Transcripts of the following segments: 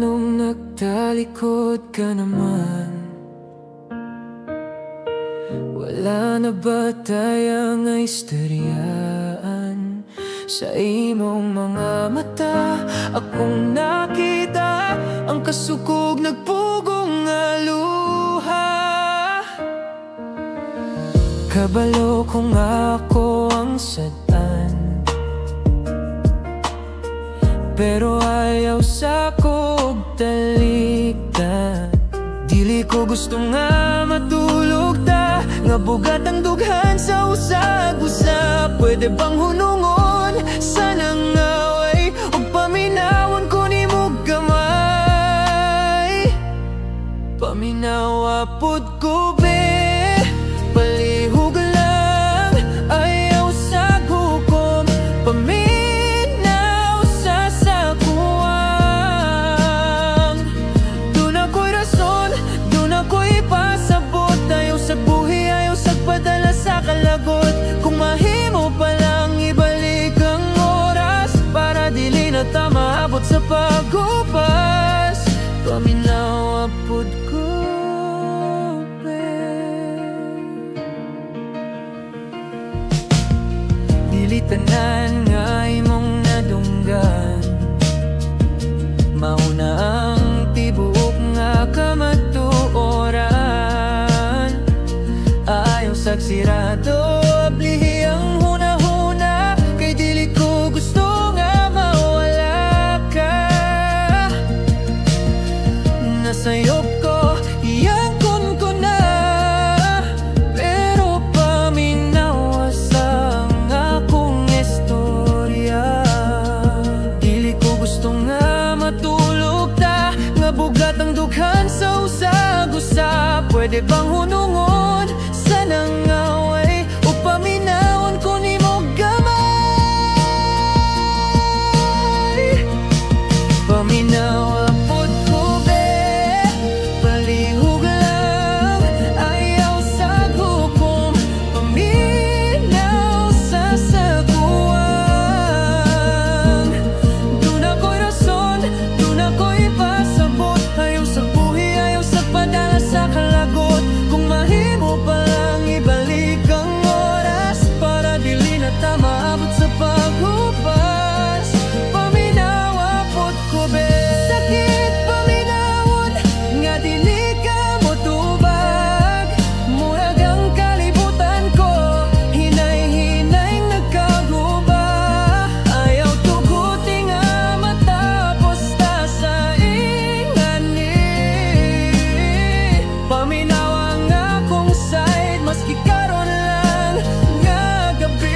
nung nagtalikod ka naman? Wala na ba tayong istoryaan? Sa imong mga mata akong nakita ang kasukog nagpugong nga luha. Kabalo kung ako ang sadan, pero ayaw sa kog talikdan. Dili ko gusto nga matulog ta, nga bugat ang dughan sa usag-usap. Pwede bang hunungon sa nangaway o paminawon ko ni mo gamay? Paminawa pod ko be, palihog lang, ayaw sa hukom. Paminaw sa sakuwang, dun ako'y rason, dun ako'y pasabot. Ayaw sa buhi, ayaw sa padala sa kalagot. Kung mahimo pa lang ibalik ang oras, para dili na ta maabot sa pagupas. Paminawa pod ko be, dili tanan nga imong nadunggan. Mauna ang tibuok nga kamatuoran. Ayaw sagsirado, ablihi ang huna-huna. Kay dili ko gusto nga mawala ka. Nasayop ko, iyangkon ko na, pero paminawa sa akong istorya. Dili ko gusto nga matulog ta, nga bugat ang dughan sa usag-usap. Pwede bang hunungon sa nangaway o paminawon ko ni mo gamay? Paminawa pod ko be, palihog lang, ayaw sa hukom. Paminaw sa saguwang, dun ako'y rason, dun ako'y pasabot. Ayaw sa buhi, ayaw sa padala sa kalagot. Kung mahimo pa lang ibalik ang oras, para dili na ta maabot sa paghupas. Paminawa pod ko be, sakit paminawon, nga dili ka motubag. Murag ang kalibutan ko, hinay-hinay nagkaguba. Ayaw tuguti nga matapos ta sa ingani. Paminawa nga akong side, maski karon lang nga gabi.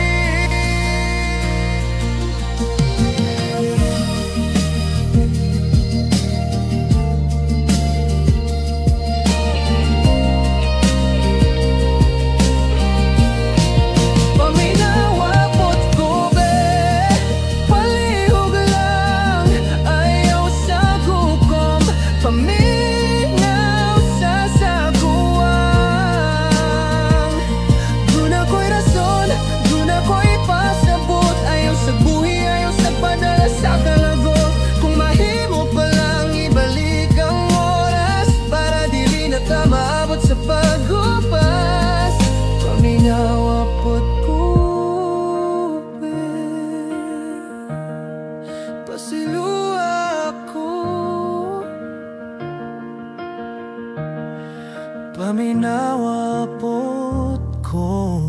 Paminawa pod ko be, palihog lang, ayaw sa hukom. Paminaw sa saguwang, dun ako'y rason, dun ako'y pasabot. Ayaw sa buhi, ayaw sa padala sa kalagot. Kung mahimo pa lang ibalik ang oras, para dili na ta maabot sa paghupas. Paminawa pod ko be, pasiluwa ako. Paminawa pod ko